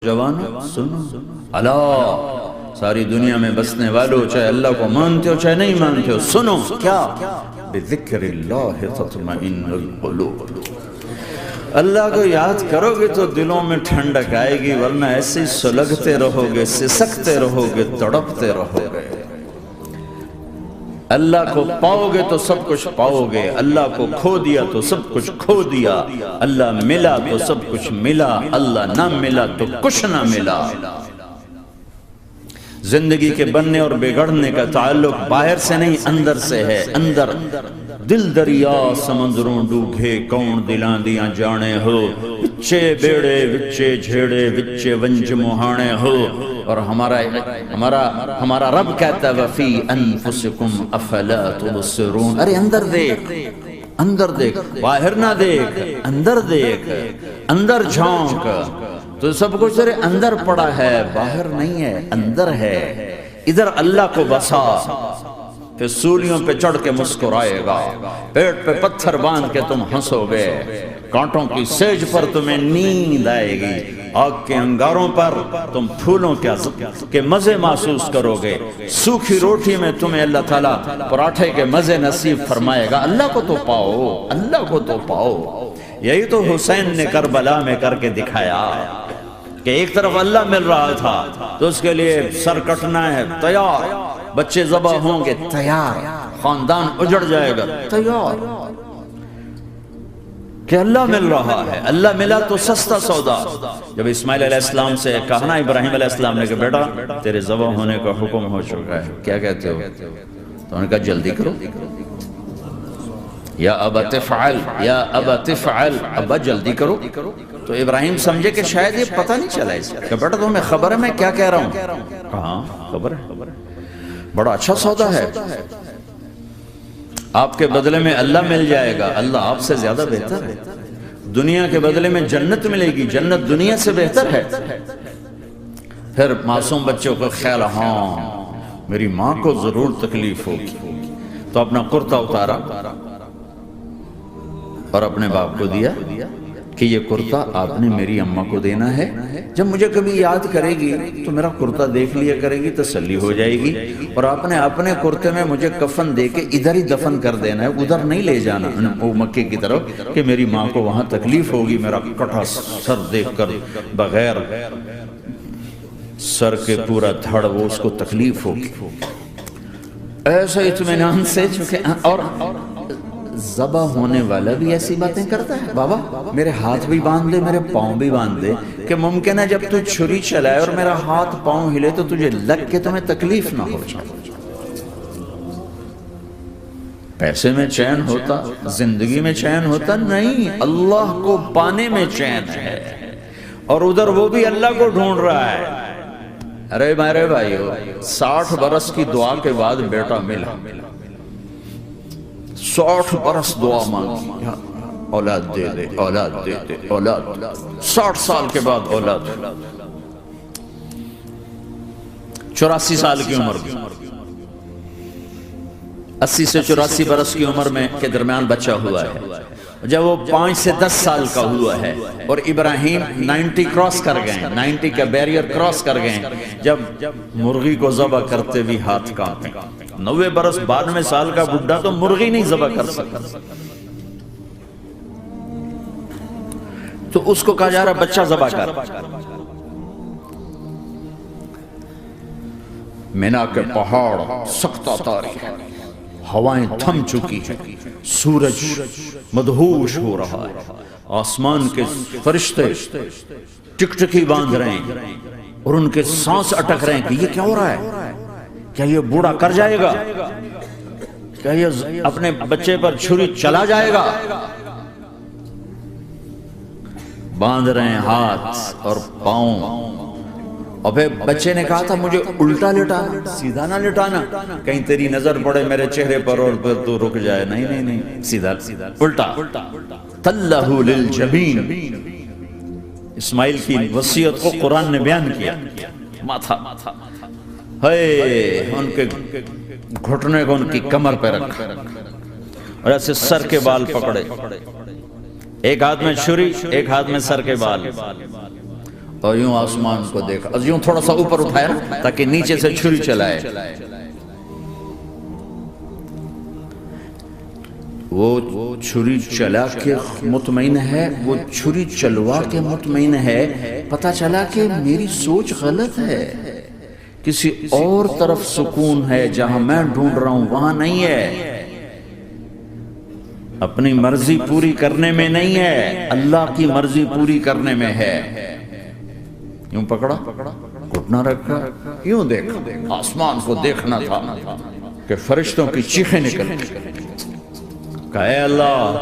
جوانو سنو اللہ ساری دنیا میں بسنے والوں چاہے اللہ کو مانتے ہو چاہے نہیں مانتے ہو سنو کیا بذکر اللہ تطمئن القلوب اللہ کو یاد کرو گے تو دلوں میں ٹھنڈک آئے گی ورنہ ایسے ہی سلگتے رہو گے سسکتے رہو گے تڑپتے رہو گے اللہ کو پاؤ گے تو سب کچھ پاؤ گے اللہ کو کھو دیا تو سب کچھ کھو دیا اللہ ملا تو سب کچھ ملا اللہ نہ ملا تو کچھ نہ ملا زندگی کے بننے اور بگڑنے کا تعلق باہر سے نہیں اندر سے ہے اندر دل دریا سمندروں ڈوگے کون دلاں دیاں جانے ہو وچے بیڑے وچے جھیڑے وچے ونج مہانے ہو اور ہمارا رب کہتا ہے وفی انفسکم افلا تبصرون ارے اندر دیکھ باہر نہ دیکھ اندر جھانک تو سب کچھ تیرے اندر پڑا ہے باہر نہیں ہے اندر ہے ادھر اللہ کو بسا پھر سولیوں پہ چڑھ کے مسکرائے گا پیٹ پہ پتھر باندھ کے تم ہنسو گے کانٹوں کی سیج پر تمہیں نیند آئے گی آگ کے انگاروں پر تم پھولوں کے مزے محسوس کرو گے سوکھی روٹی میں تمہیں اللہ تعالیٰ پراٹھے کے مزے نصیب فرمائے گا اللہ کو تو پاؤ یہی تو حسین نے کربلا میں کر کے دکھایا کہ ایک طرف اللہ مل رہا تھا تو اس کے لیے سر کٹنا ہے تیار بچے ذبح ہوں گے تیار خاندان اجڑ جائے گا تیار کہ اللہ مل رہا ہے اللہ ملا تو سستا سودا جب اسماعیل علیہ السلام سے کہا نا ابراہیم علیہ السلام نے کہ بیٹا تیرے ذبح ہونے کا حکم ہو چکا ہے کیا کہتے ہو تو انہوں نے کہا جلدی کرو یا ابا تفعل ابا جلدی کرو تو ابراہیم سمجھے کہ شاید یہ پتہ نہیں چلا اس کا کہ بیٹا تمہیں خبر ہے میں کیا کہہ رہا ہوں کہاں خبر ہے بڑا اچھا سودا ہے آپ کے بدلے میں اللہ مل جائے گا اللہ آپ سے زیادہ بہتر ہے دنیا کے بدلے میں جنت ملے گی جنت دنیا سے بہتر ہے پھر معصوم بچوں کو خیال ہاں میری ماں کو ضرور تکلیف ہوگی تو اپنا کرتا اتارا اور اپنے باپ کو دیا کہ یہ کرتا آپ نے میری اماں کو دینا ہے جب مجھے کبھی یاد کرے گی تو میرا کرتا دیکھ لیا کرے گی تسلی ہو جائے گی اور آپ نے اپنے کرتے میں مجھے کفن دے کے ادھر ہی دفن کر دینا ہے ادھر نہیں لے جانا وہ مکے کی طرف کہ میری ماں کو وہاں تکلیف ہوگی میرا کٹا سر دیکھ کر بغیر سر کے پورا دھڑ وہ اس کو تکلیف ہوگی ایسا اطمینان سے اور ذبح ہونے والا بھی ایسی باتیں کرتا ہے بابا میرے ہاتھ بھی باندھ دے میرے پاؤں بھی باندھ دے کہ ممکن ہے جب تو چھری چلائے اور میرا ہاتھ پاؤں ہلے تو تجھے لگ کے تمہیں تکلیف نہ ہو جائے پیسے میں چین ہوتا زندگی میں چین ہوتا نہیں اللہ کو پانے میں چین ہے اور ادھر وہ بھی اللہ کو ڈھونڈ رہا ہے ارے میرے بھائیو 60 برس کی دعا کے بعد بیٹا ملا 60 برس دعا مانگی اولاد دے دے اولاد دے دے اولاد 60 سال کے بعد اولاد 84 سال کی عمر 80 سے 84 برس کی عمر میں کے درمیان بچہ ہوا ہے جب وہ 5 سے 10 سال کا ہوا ہے اور ابراہیم 90 کراس کر گئے 90 کا بیریئر کراس کر گئے جب مرغی کو ذبح کرتے بھی ہاتھ کانپے 90 برس 92 سال کا بڈھا تو مرغی نہیں ذبح کر سکتا تو اس کو کہا جا رہا بچہ ذبح کر مینا کے پہاڑ سختہ تاریخ ہوائیں تھم چکی ہیں سورج مدہوش ہو رہا ہے آسمان کے فرشتے ٹکٹکی باندھ رہے ہیں اور ان کے سانس اٹک رہے ہیں کہ یہ کیا ہو رہا ہے کیا یہ بوڑھا کر جائے گا کیا یہ اپنے بچے پر چھری چلا جائے گا باندھ رہے ہیں ہاتھ اور پاؤں اور پھر بچے نے کہا تھا مجھے الٹا لٹانا سیدھا نہ لٹانا کہیں تیری نظر پڑے میرے چہرے پر اور پھر تو رک جائے نہیں سیدھا الٹا تلہ للجبین اسماعیل کی وصیت کو قرآن نے بیان کیا ماتھا ان کے گھٹنے کو ان کی کمر پہ رکھا اور ایسے سر کے بال پکڑے ایک ہاتھ میں چھری ایک ہاتھ میں سر کے بال اور یوں آسمان کو دیکھا، یوں تھوڑا سا اوپر اٹھایا تاکہ نیچے سے چھری چلائے. وہ چھری چلا کے مطمئن ہے، وہ چھری چلوا کے مطمئن ہے. پتہ چلا کہ میری سوچ غلط ہے، کسی اور طرف سکون ہے، جہاں میں ڈھونڈ رہا ہوں وہاں نہیں ہے. اپنی مرضی پوری کرنے میں نہیں ہے، اللہ کی مرضی پوری کرنے میں ہے. یوں پکڑا، گھٹنا رکھا، یوں دیکھا. آسمان کو دیکھنا تھا کہ فرشتوں کی چیخیں نکل. کہا اے اللہ،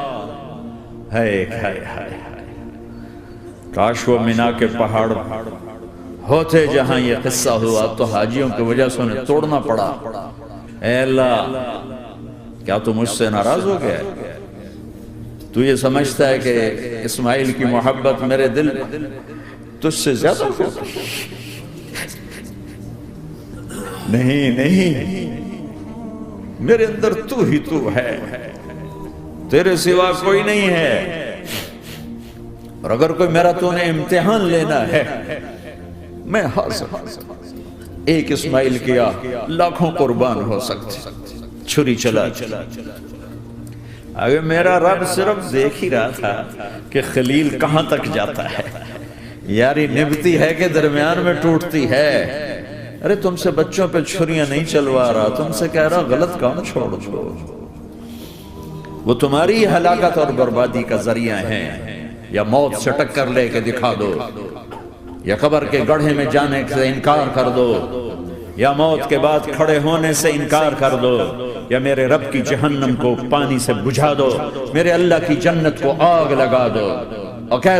کاش وہ مینا کے پہاڑ ہوتے جہاں یہ قصہ ہوا تو حاجیوں کی وجہ سے انہیں توڑنا پڑا. اے اللہ، کیا تو مجھ سے ناراض ہو گیا؟ تو یہ سمجھتا ہے کہ اسماعیل کی محبت میرے دل تجھ سے زیادہ ہو؟ نہیں، میرے اندر تو ہی تو ہے، تیرے سوا کوئی نہیں ہے. اور اگر کوئی میرا تو نے امتحان لینا ہے، میں حاضر. ایک اسماعیل کیا لاکھوں قربان ہو سکتے. چھری چلا. اگر میرا رب صرف دیکھ ہی رہا تھا کہ خلیل کہاں تک جاتا ہے، یاری نبھتی ہے کہ درمیان میں ٹوٹتی ہے. ارے تم سے بچوں پہ چھریاں نہیں چلوا رہا، تم سے کہہ رہا غلط کام چھوڑ دو. وہ تمہاری ہلاکت اور بربادی کا ذریعہ ہیں. یا موت سے ٹکر لے کے دکھا دو، یا قبر کے گڑھے میں جانے سے انکار کر دو، یا موت کے بعد کھڑے ہونے سے انکار کر دو، یا میرے رب کی جہنم کو پانی سے بجھا دو، میرے اللہ کی جنت کو آگ لگا دو اور کہہ دو